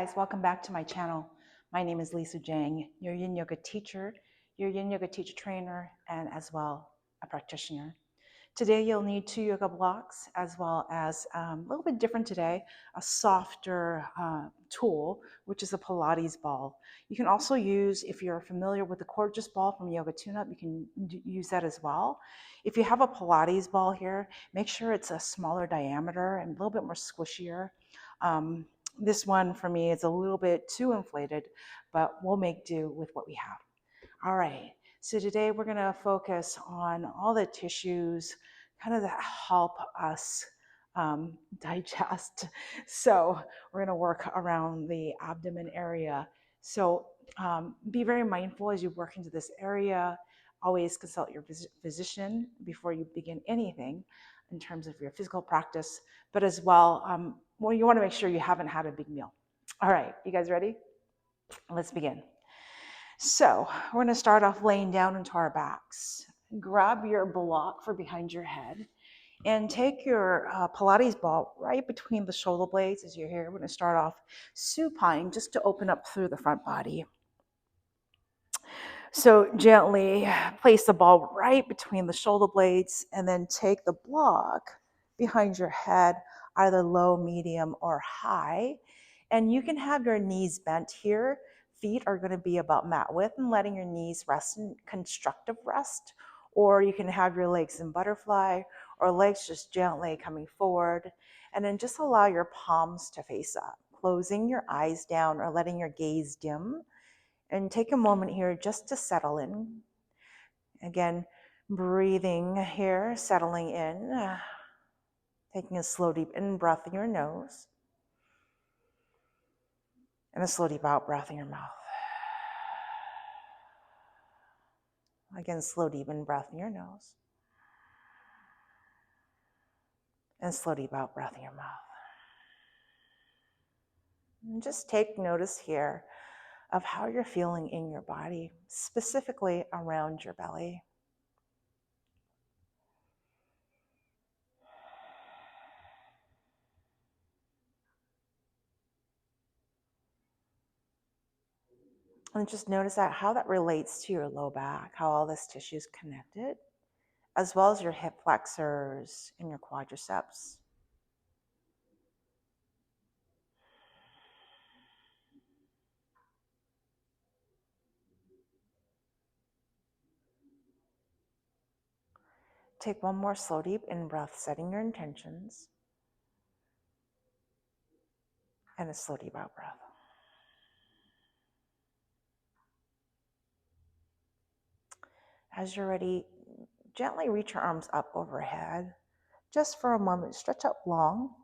Guys, welcome back to my channel. My name is Lisa Jang, your Yin Yoga teacher, your Yin Yoga teacher trainer, and as well a practitioner. Today you'll need 2 yoga blocks as well as a little bit different today, a softer tool, which is a Pilates ball. You can also use, if you're familiar with the gorgeous ball from Yoga Tune-Up, you can use that as well. If you have a Pilates ball here, make sure it's a smaller diameter and a little bit more squishier. This one for me is a little bit too inflated, but we'll make do with what we have. All right, so today we're gonna focus on all the tissues kind of that help us digest. So we're gonna work around the abdomen area. So be very mindful as you work into this area. Always consult your physician before you begin anything in terms of your physical practice, but as well, you want to make sure you haven't had a big meal. All right, you guys ready? Let's begin. So we're going to start off laying down into our backs. Grab your block for behind your head and take your Pilates ball right between the shoulder blades as you're here. We're going to start off supine just to open up through the front body. So gently place the ball right between the shoulder blades and then take the block behind your head, either low, medium, or high. And you can have your knees bent here. Feet are going to be about mat width and letting your knees rest in constructive rest. Or you can have your legs in butterfly or legs just gently coming forward. And then just allow your palms to face up, closing your eyes down or letting your gaze dim. And take a moment here just to settle in. Again, breathing here, settling in. Taking a slow, deep in breath in your nose. And a slow, deep out breath in your mouth. Again, slow, deep in breath in your nose. And slow, deep out breath in your mouth. And just take notice here of how you're feeling in your body, specifically around your belly. And just notice how that relates to your low back, how all this tissue is connected, as well as your hip flexors and your quadriceps. Take one more slow, deep in-breath, setting your intentions. And a slow, deep out breath. As you're ready, gently reach your arms up overhead. Just for a moment, stretch out long.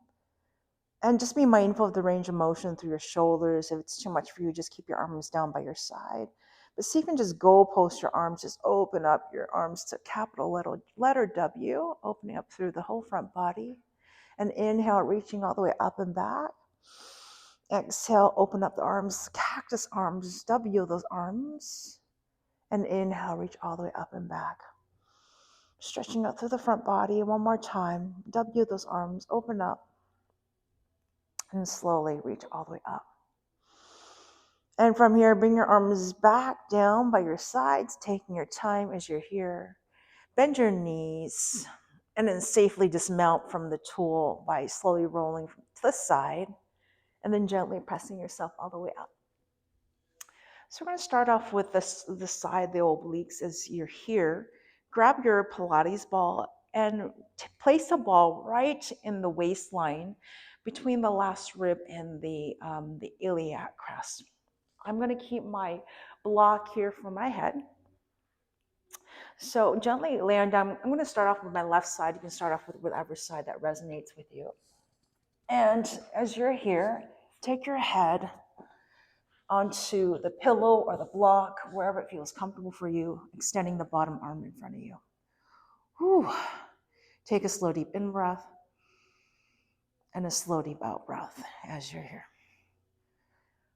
And just be mindful of the range of motion through your shoulders. If it's too much for you, just keep your arms down by your side. But see if you can just go post your arms, just open up your arms to capital letter W, opening up through the whole front body. And inhale, reaching all the way up and back. Exhale, open up the arms, cactus arms, W those arms. And inhale, reach all the way up and back. Stretching out through the front body. One more time. W those arms, open up. And slowly reach all the way up. And from here, bring your arms back down by your sides, taking your time as you're here. Bend your knees, and then safely dismount from the tool by slowly rolling to the side, and then gently pressing yourself all the way up. So we're going to start off with the side, the obliques, as you're here. Grab your Pilates ball and place the ball right in the waistline between the last rib and the iliac crest. I'm going to keep my block here for my head. So gently laying down. I'm going to start off with my left side. You can start off with whatever side that resonates with you. And as you're here, take your head onto the pillow or the block, wherever it feels comfortable for you, extending the bottom arm in front of you. Whew. Take a slow, deep in breath and a slow, deep out breath as you're here.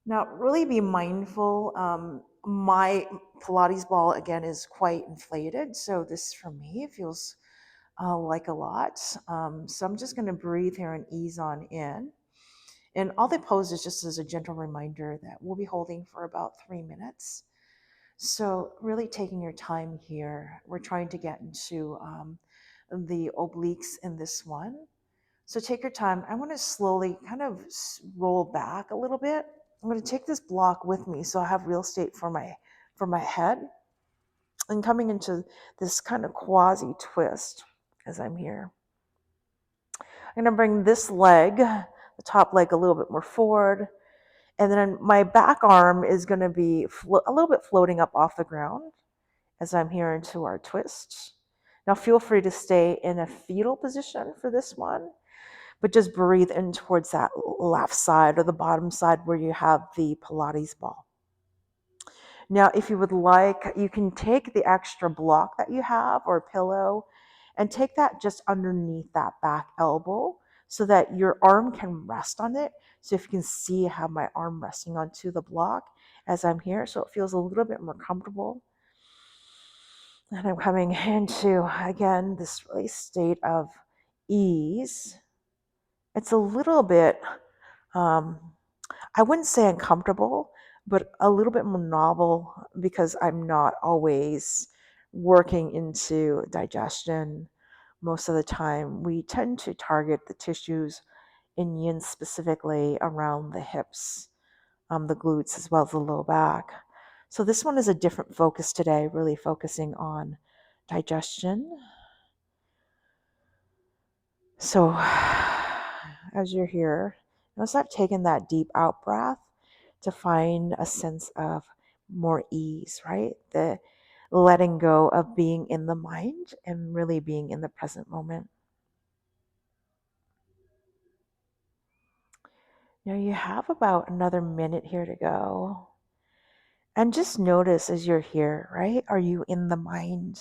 Now, really be mindful. My Pilates ball, again, is quite inflated. So this, for me, feels like a lot. So I'm just going to breathe here and ease on in. And all they pose is just as a gentle reminder that we'll be holding for about 3 minutes. So really taking your time here. We're trying to get into the obliques in this one. So take your time. I want to slowly kind of roll back a little bit. I'm going to take this block with me so I have real estate for my head, and coming into this kind of quasi twist as I'm here. I'm going to bring this leg, the top leg, a little bit more forward. And then my back arm is going to be a little bit floating up off the ground as I'm here into our twist. Now feel free to stay in a fetal position for this one, but just breathe in towards that left side or the bottom side where you have the Pilates ball. Now, if you would like, you can take the extra block that you have or pillow and take that just underneath that back elbow so that your arm can rest on it. So if you can see, I have my arm resting onto the block as I'm here, so it feels a little bit more comfortable. And I'm coming into, again, this really state of ease. It's a little bit, I wouldn't say uncomfortable, but a little bit more novel because I'm not always working into digestion. Most of the time, we tend to target the tissues in yin, specifically around the hips, the glutes, as well as the low back. So this one is a different focus today, really focusing on digestion. So as you're here, now start taking that deep out breath to find a sense of more ease, right? The letting go of being in the mind and really being in the present moment. Now you have about another minute here to go. And just notice as you're here, right? Are you in the mind?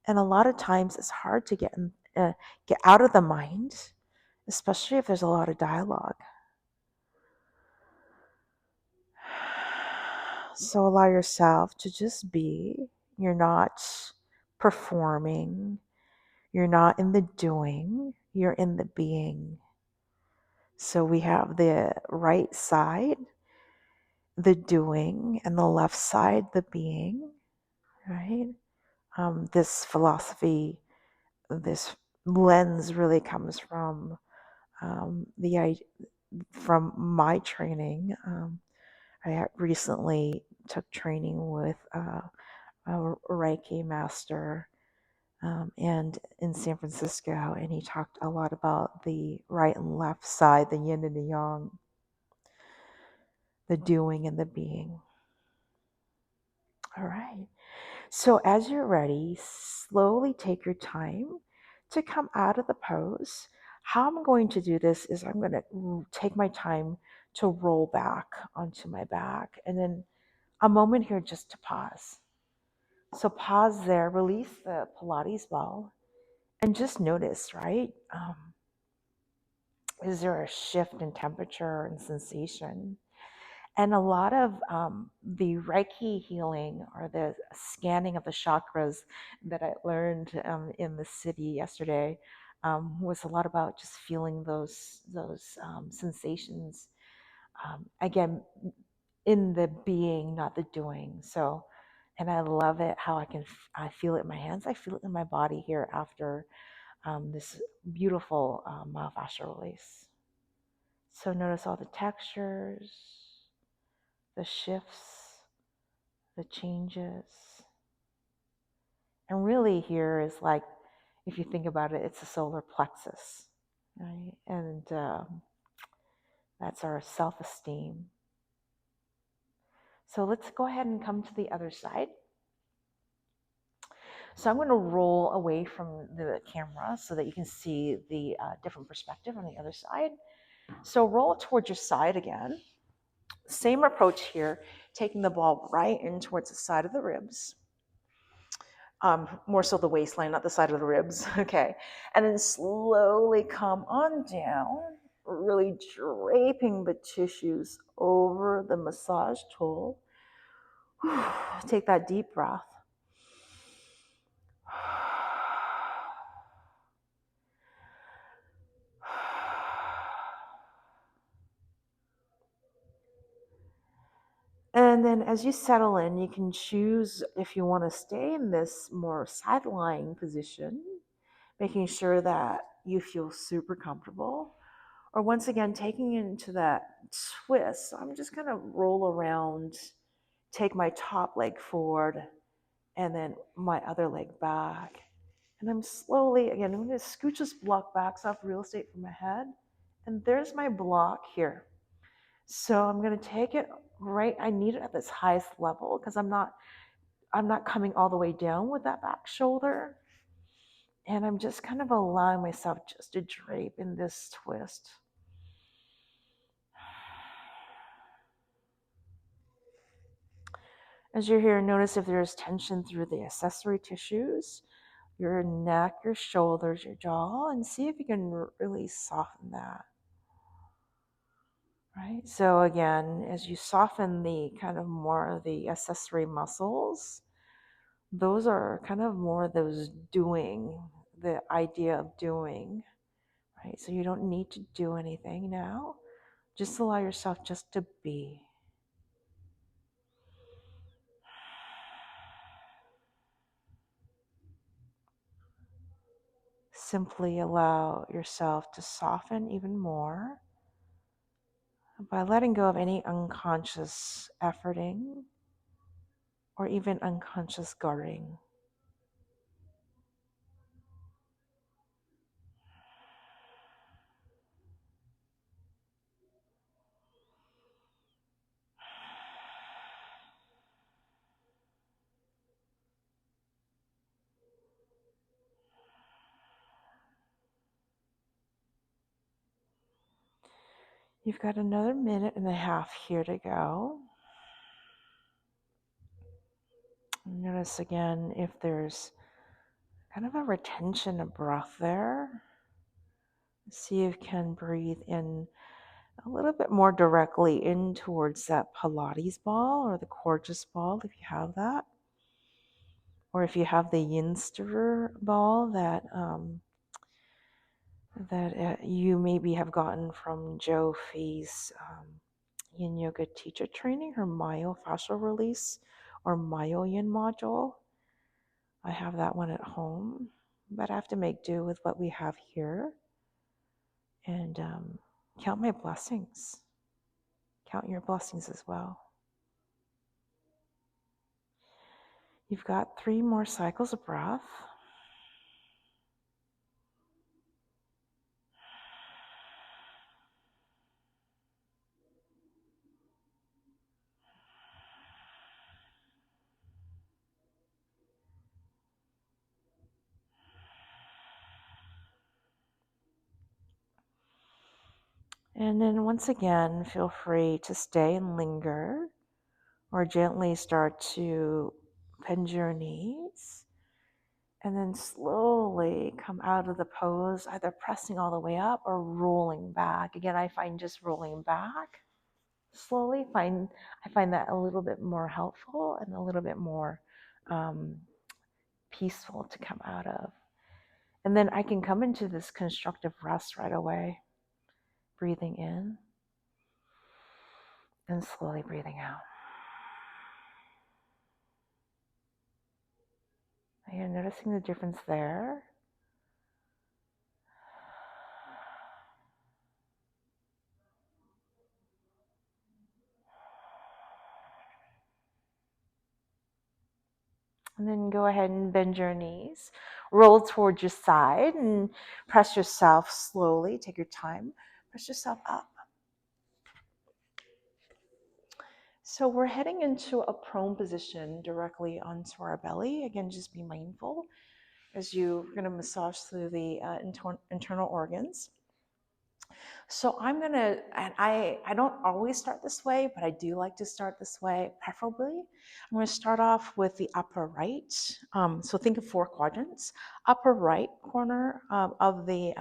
And a lot of times it's hard to get out of the mind, especially if there's a lot of dialogue. So allow yourself to just be. You're not performing. You're not in the doing. You're in the being. So we have the right side, the doing, and the left side, the being, right? This philosophy, this lens really comes from from my training. I recently took training with a Reiki master and in San Francisco, and he talked a lot about the right and left side, the yin and the yang, the doing and the being. All right. So as you're ready, slowly take your time to come out of the pose. How I'm going to do this is I'm going to take my time to roll back onto my back, and then a moment here just to pause. So pause there, release the Pilates ball, and just notice, right? Is there a shift in temperature and sensation? And a lot of the Reiki healing or the scanning of the chakras that I learned in the city yesterday was a lot about just feeling those sensations. Again, in the being, not the doing. So, and I love it how I feel it in my hands. I feel it in my body here after this beautiful myofascial release. So notice all the textures, the shifts, the changes. And really here is like, if you think about it, it's a solar plexus, right? And that's our self-esteem. So let's go ahead and come to the other side. So I'm going to roll away from the camera so that you can see the different perspective on the other side. So roll towards your side again. Same approach here, taking the ball right in towards the side of the ribs. More so the waistline, not the side of the ribs. Okay. And then slowly come on down, really draping the tissues over the massage tool. Take that deep breath. And then as you settle in, you can choose if you want to stay in this more side-lying position, making sure that you feel super comfortable. Or once again, taking it into that twist. So I'm just going to roll around, take my top leg forward, and then my other leg back. And I'm slowly, again, I'm going to scooch this block back so I have real estate for my head. And there's my block here. So I'm going to take it right, I need it at this highest level because I'm not coming all the way down with that back shoulder. And I'm just kind of allowing myself just to drape in this twist. As you're here, notice if there's tension through the accessory tissues, your neck, your shoulders, your jaw, and see if you can really soften that. Right? So again, as you soften the kind of more of the accessory muscles, those are kind of more those doing, the idea of doing, right? So you don't need to do anything now. Just allow yourself just to be. Simply allow yourself to soften even more by letting go of any unconscious efforting or even unconscious guarding. You've got another 1.5 minutes here to go. Notice again if there's kind of a retention of breath there. See if you can breathe in a little bit more directly in towards that Pilates ball or the Gorgeous ball if you have that. Or if you have the Yin stirrer ball that you maybe have gotten from Jo Fee's Yin Yoga teacher training, her myofascial release or Myo-Yin module. I have that one at home, but I have to make do with what we have here and count my blessings. Count your blessings as well. You've got 3 more cycles of breath. And then once again, feel free to stay and linger or gently start to bend your knees and then slowly come out of the pose, either pressing all the way up or rolling back. Again, I find just rolling back slowly, I find that a little bit more helpful and a little bit more peaceful to come out of. And then I can come into this constructive rest right away, breathing in and slowly breathing out. Again, noticing the difference there. And then go ahead and bend your knees. Roll towards your side and press yourself slowly. Take your time. Press yourself up. So we're heading into a prone position directly onto our belly. Again, just be mindful as you're going to massage through the internal organs. So I'm going to, and I don't always start this way, but I do like to start this way, preferably. I'm going to start off with the upper right. So think of 4 quadrants. Upper right corner of the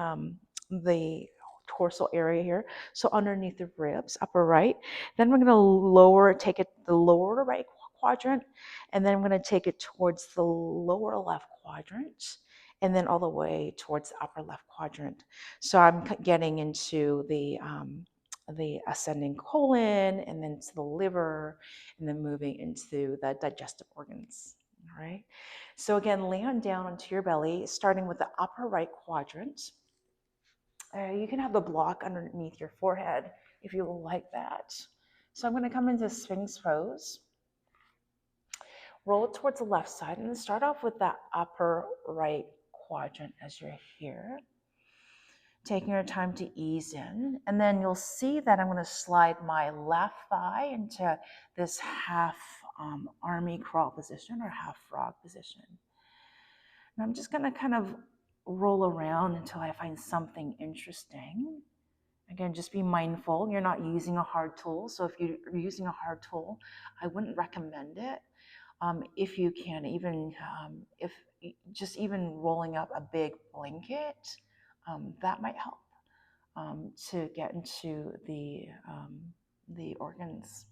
torso area here. So underneath the ribs, upper right. Then we're going to take it the lower right quadrant, and then I'm going to take it towards the lower left quadrant, and then all the way towards the upper left quadrant. So I'm getting into the the ascending colon, and then to the liver, and then moving into the digestive organs. All right. So again, land down onto your belly, starting with the upper right quadrant. You can have the block underneath your forehead if you will like that. So I'm going to come into Sphinx pose. Roll it towards the left side, and then start off with that upper right quadrant as you're here. Taking your time to ease in, and then you'll see that I'm going to slide my left thigh into this half army crawl position or half frog position. And I'm just going to kind of roll around until I find something interesting. Again, just be mindful. You're not using a hard tool. So if you're using a hard tool, I wouldn't recommend it. If you can, even if just even rolling up a big blanket, that might help to get into the organs.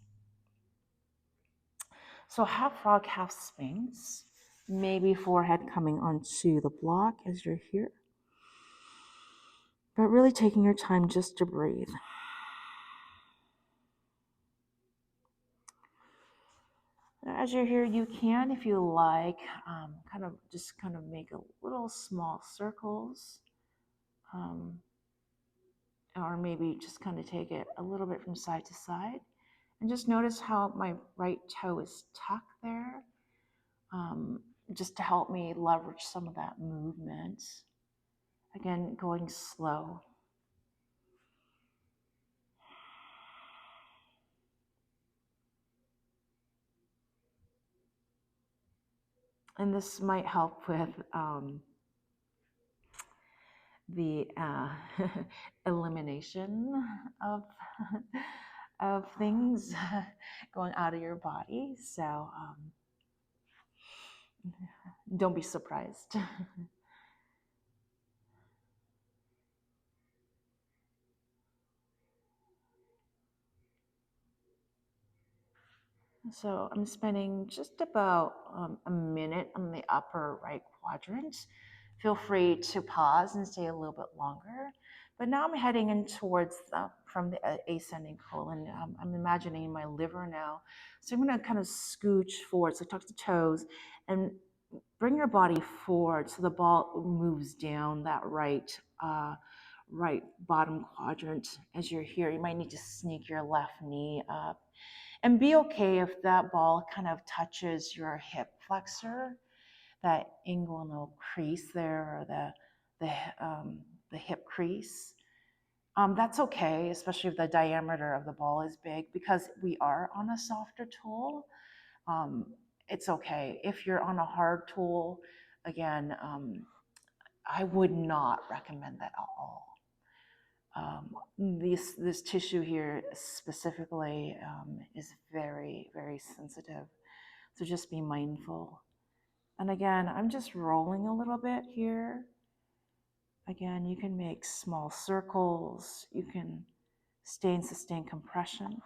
So half frog, half sphinx. Maybe forehead coming onto the block as you're here. But really taking your time just to breathe. As you're here, you can, if you like, kind of make a little small circles. Or maybe just kind of take it a little bit from side to side. And just notice how my right toe is tucked there, just to help me leverage some of that movement. Again, going slow. And this might help with the elimination of things going out of your body. So don't be surprised. So I'm spending just about a minute on the upper right quadrant. Feel free to pause and stay a little bit longer. But now I'm heading in towards from the ascending colon. I'm imagining my liver now. So I'm going to kind of scooch forward. So tuck the toes and bring your body forward so the ball moves down that right bottom quadrant as you're here. You might need to sneak your left knee up. And be okay if that ball kind of touches your hip flexor, that inguinal crease there, or the hip crease. That's okay, especially if the diameter of the ball is big, because we are on a softer tool. It's okay. If you're on a hard tool, again, I would not recommend that at all. This tissue here specifically is very, very sensitive. So just be mindful. And again, I'm just rolling a little bit here. Again, you can make small circles. You can stay in sustained compression.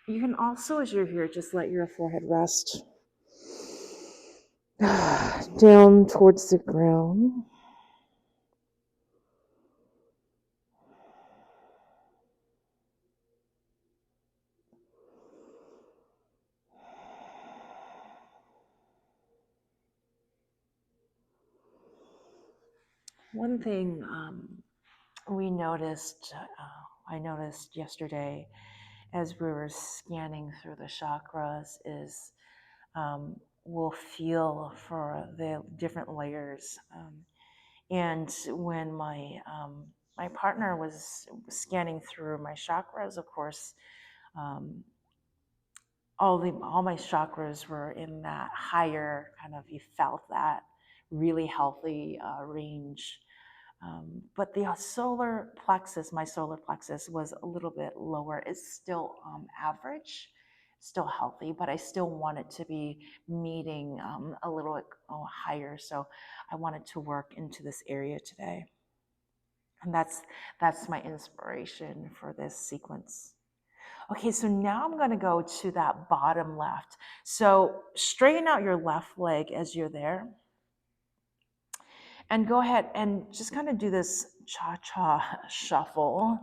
You can also, as you're here, just let your forehead rest down towards the ground. One thing I noticed yesterday as we were scanning through the chakras is we'll feel for the different layers. And when my partner was scanning through my chakras, of course, all my chakras were in that higher kind of, you felt that really healthy range. But the solar plexus, my solar plexus, was a little bit lower. It's still average, still healthy, but I still want it to be meeting a little bit higher. So I wanted to work into this area today. And that's my inspiration for this sequence. Okay, so now I'm going to go to that bottom left. So straighten out your left leg as you're there. And go ahead and just kind of do this cha-cha shuffle.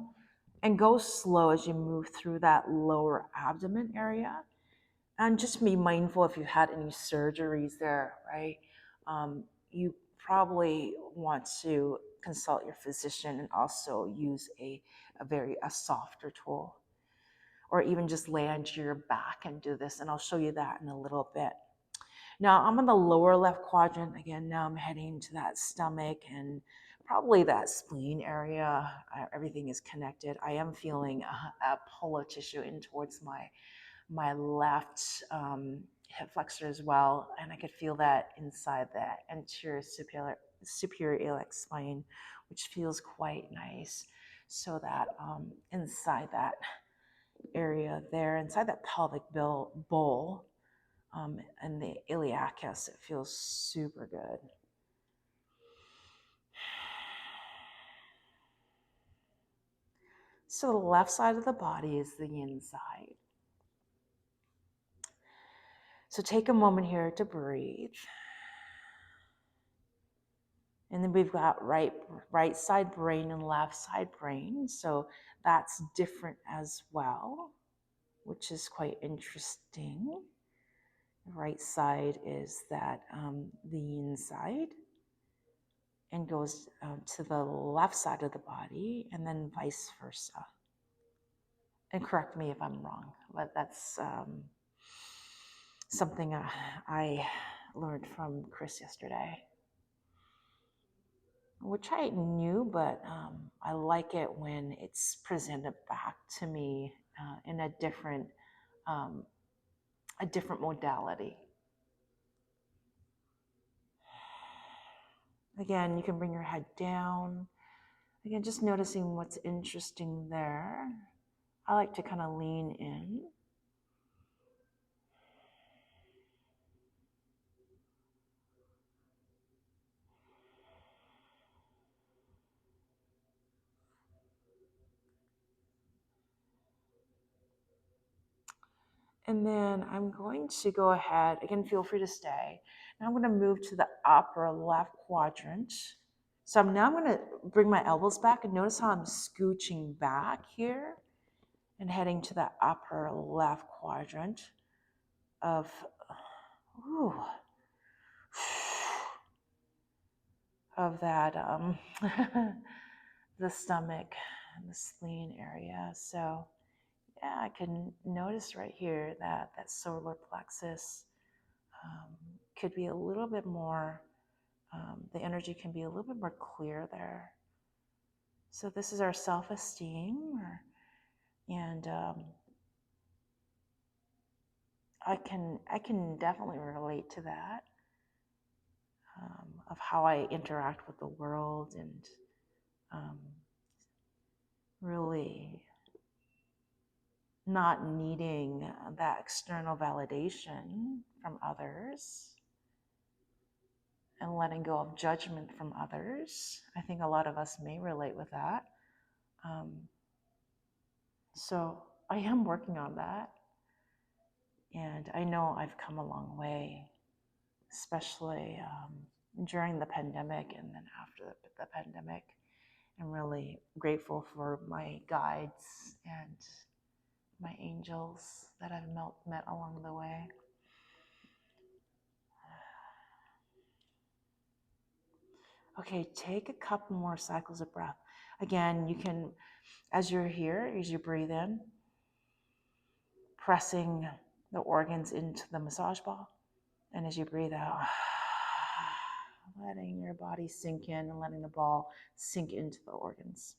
And go slow as you move through that lower abdomen area. And just be mindful if you had any surgeries there, right? You probably want to consult your physician and also use a softer tool, or even just lay onto your back and do this. And I'll show you that in a little bit. Now I'm in the lower left quadrant again. Now I'm heading to that stomach and probably that spleen area. Everything is connected. I am feeling a pull of tissue in towards my left hip flexor as well, and I could feel that inside that anterior superior iliac spine, which feels quite nice. So that inside that area there, inside that pelvic bowl, and the iliacus, it feels super good. So the left side of the body is the inside. So take a moment here to breathe. And then we've got right side brain and left side brain. So that's different as well, which is quite interesting. The right side is that the inside, and goes to the left side of the body, and then vice versa. And correct me if I'm wrong, but that's something I learned from Chris yesterday, which I knew, but I like it when it's presented back to me in a different modality. Again, you can bring your head down. Again, just noticing what's interesting there. I like to kind of lean in. And then I'm going to go ahead, again, feel free to stay. Now I'm going to move to the upper left quadrant. So now I'm going to bring my elbows back, and notice how I'm scooching back here and heading to the upper left quadrant of, ooh, of that, the stomach and the spleen area. So yeah, I can notice right here that that solar plexus could be a little bit more, the energy can be a little bit more clear there. So this is our self-esteem, and I can definitely relate to that, of how I interact with the world, and really not needing that external validation from others, and letting go of judgment from others. I think a lot of us may relate with that. So I am working on that. And I know I've come a long way, especially during the pandemic and then after the pandemic. I'm really grateful for my guides and my angels that I've met along the way. Okay, take a couple more cycles of breath. Again, you can, as you're here, as you breathe in, pressing the organs into the massage ball. And as you breathe out, letting your body sink in and letting the ball sink into the organs.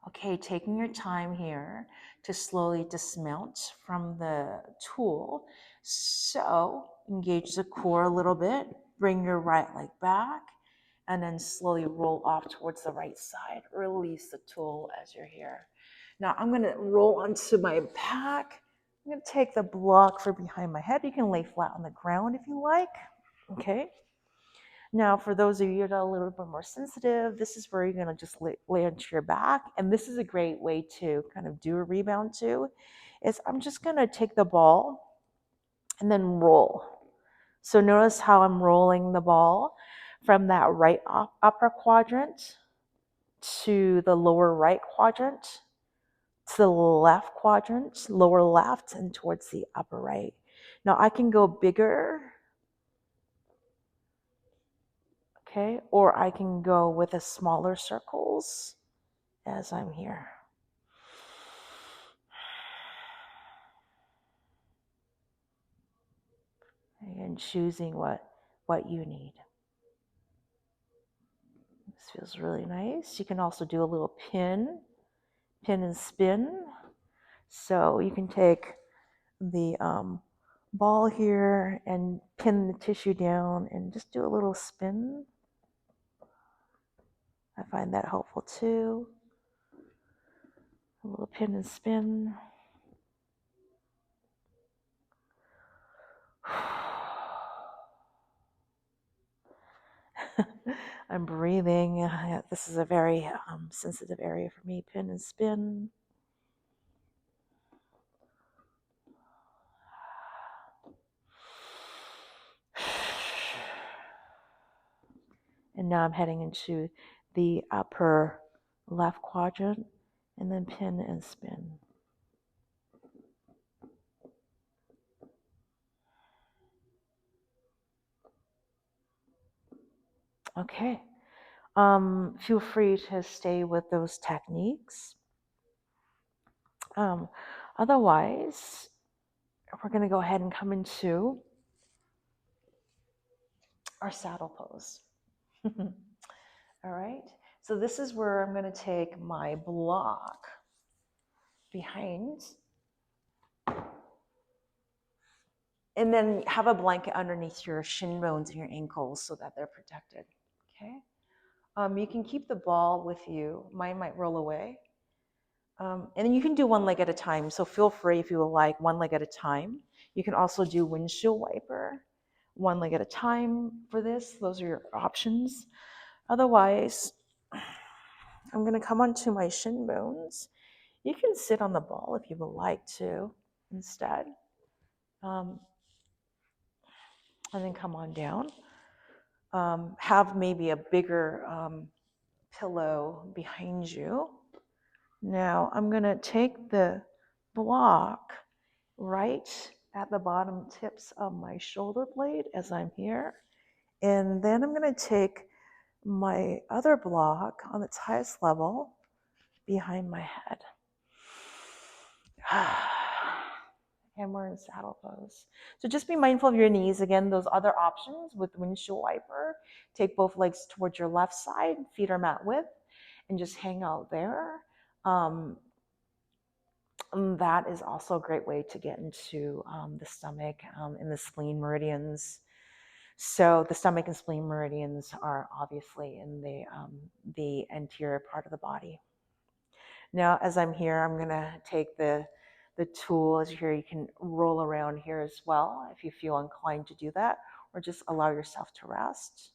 Okay, taking your time here to slowly dismount from the tool. So engage the core a little bit, bring your right leg back, and then slowly roll off towards the right side. Release the tool as you're here. Now I'm gonna roll onto my back. I'm gonna take the block for behind my head. You can lay flat on the ground if you like, okay? Now, for those of you that are a little bit more sensitive, this is where you're gonna just lay onto your back. And this is a great way to kind of do a rebound too, is I'm just gonna take the ball and then roll. So notice how I'm rolling the ball from that right upper quadrant to the lower right quadrant, to the left quadrant, lower left, and towards the upper right. Now I can go bigger, okay, or I can go with the smaller circles as I'm here. And choosing what you need. This feels really nice. You can also do a little pin and spin. So you can take the ball here and pin the tissue down and just do a little spin. I find that helpful too. A little pin and spin. I'm breathing. This is a very sensitive area for me. Pin and spin. And now I'm heading into the upper left quadrant, and then pin and spin. Okay. Feel free to stay with those techniques. Otherwise, we're going to go ahead and come into our saddle pose. All right. So this is where I'm going to take my block behind and then have a blanket underneath your shin bones and your ankles so that they're protected. Okay. You can keep the ball with you. Mine might roll away. And then you can do one leg at a time. So feel free if you would like one leg at a time. You can also do windshield wiper, one leg at a time for this. Those are your options. Otherwise, I'm going to come onto my shin bones. You can sit on the ball if you would like to instead. And then come on down. Have maybe a bigger pillow behind you. Now I'm going to take the block right at the bottom tips of my shoulder blade as I'm here. And then I'm going to take my other block on its highest level behind my head. And we're in saddle pose. So just be mindful of your knees. Again, those other options with windshield wiper. Take both legs towards your left side, feet are mat width, and just hang out there. That is also a great way to get into the stomach and the spleen meridians. So the stomach and spleen meridians are obviously in the anterior part of the body. Now, as I'm here, I'm going to take the tool. As you're here, you can roll around here as well if you feel inclined to do that, or just allow yourself to rest.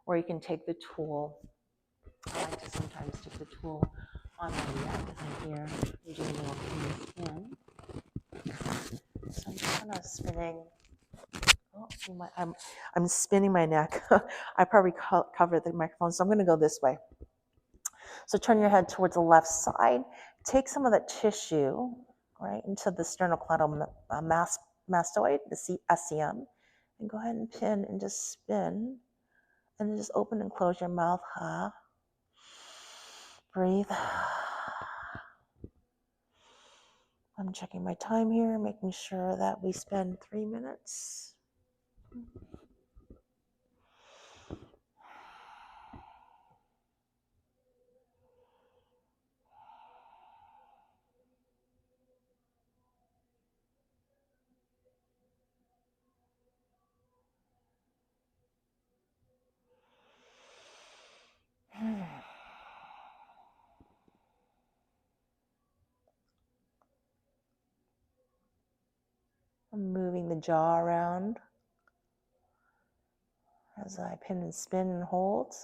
Or you can take the tool. I like to sometimes take the tool on my neck as I'm here. I'm doing a little spin. So I'm just kind of spinning. Oh, see I'm spinning my neck. I probably covered the microphone, so I'm going to go this way. So turn your head towards the left side. Take some of that tissue, right, into the sternocleidomastoid, the SCM, and go ahead and pin and just spin. And then just open and close your mouth. Breathe. I'm checking my time here, making sure that we spend 3 minutes. I'm moving the jaw around as I pin and spin and hold.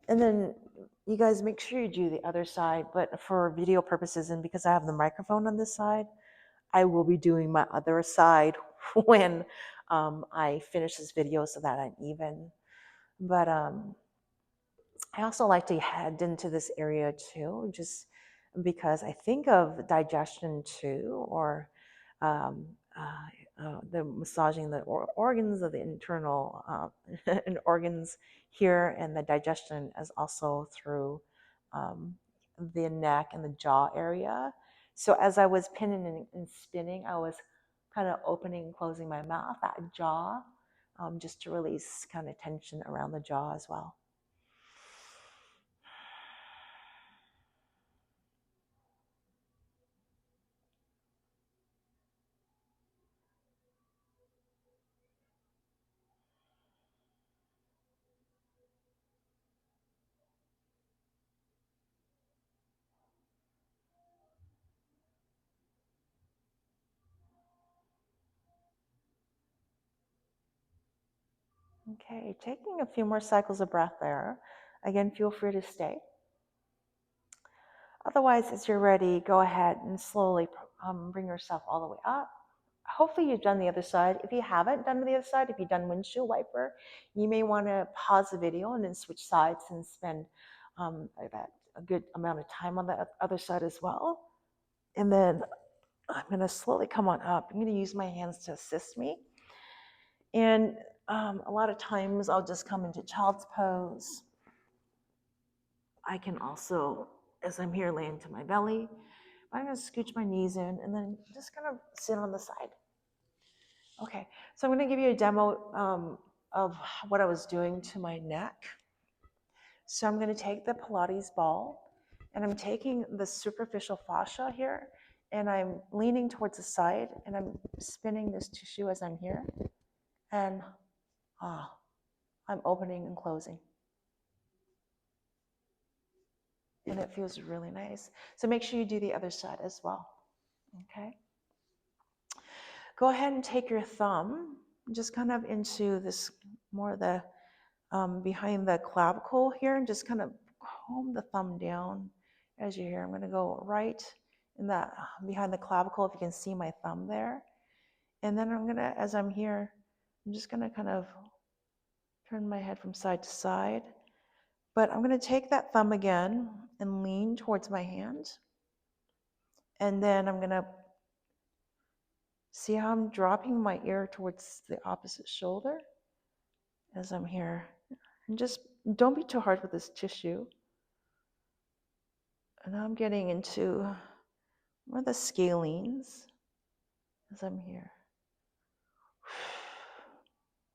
And then you guys make sure you do the other side, but for video purposes and because I have the microphone on this side, I will be doing my other side when I finish this video so that I'm even. But I also like to head into this area too, just because I think of digestion too, or um, the massaging the organs of the internal and organs here, and the digestion is also through um, the neck and the jaw area. So as I was pinning and spinning, I was kind of opening and closing my mouth, that jaw, just to release kind of tension around the jaw as well. Okay, taking a few more cycles of breath there. Again, feel free to stay. Otherwise, as you're ready, go ahead and slowly bring yourself all the way up. Hopefully you've done the other side. If you haven't done the other side, if you've done windshield wiper, you may want to pause the video and then switch sides and spend a good amount of time on the other side as well. And then I'm going to slowly come on up. I'm going to use my hands to assist me. And a lot of times I'll just come into child's pose. I can also, as I'm here, lay into my belly. I'm going to scooch my knees in and then just kind of sit on the side. Okay, so I'm going to give you a demo of what I was doing to my neck. So I'm going to take the Pilates ball and I'm taking the superficial fascia here and I'm leaning towards the side and I'm spinning this tissue as I'm here. And I'm opening and closing. And it feels really nice. So make sure you do the other side as well. Okay. Go ahead and take your thumb, just kind of into this more the behind the clavicle here, and just kind of comb the thumb down as you're here. I'm going to go right in that behind the clavicle, if you can see my thumb there. And then I'm going to, as I'm here, I'm just going to kind of turn my head from side to side. But I'm going to take that thumb again and lean towards my hand. And then I'm going to see how I'm dropping my ear towards the opposite shoulder as I'm here. And just don't be too hard with this tissue. And now I'm getting into more the scalenes as I'm here.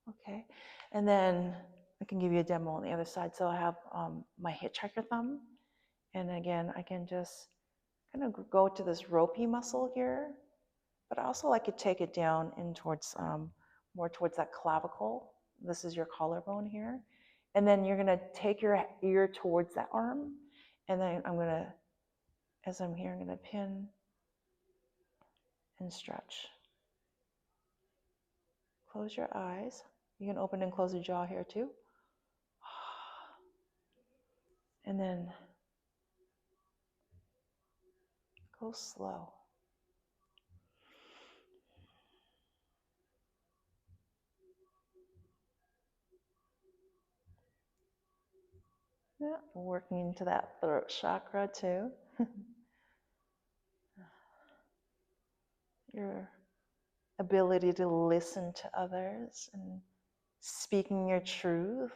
Okay. And then I can give you a demo on the other side. So I have my hitchhiker thumb. And again, I can just kind of go to this ropey muscle here. But I also like to take it down in towards more towards that clavicle. This is your collarbone here. And then you're gonna take your ear towards that arm. And then I'm gonna, as I'm here, I'm gonna pin and stretch. Close your eyes. You can open and close the jaw here too. And then go slow. Yeah, working into that throat chakra too. Your ability to listen to others and speaking your truth,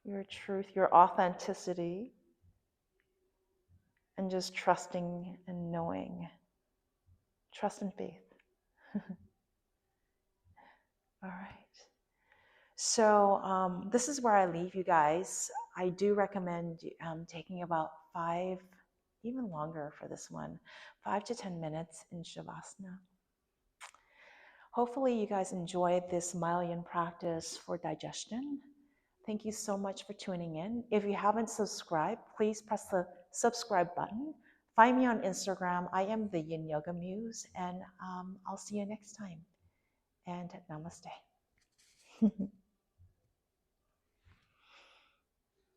your authenticity, and just trusting and knowing. Trust and faith. All right. So this is where I leave you guys. I do recommend taking about 5, even longer for this one, 5 to 10 minutes in Shavasana. Hopefully you guys enjoyed this Myo-Yin practice for digestion. Thank you so much for tuning in. If you haven't subscribed, please press the subscribe button. Find me on Instagram. I am the Yin Yoga Muse, and I'll see you next time. And namaste.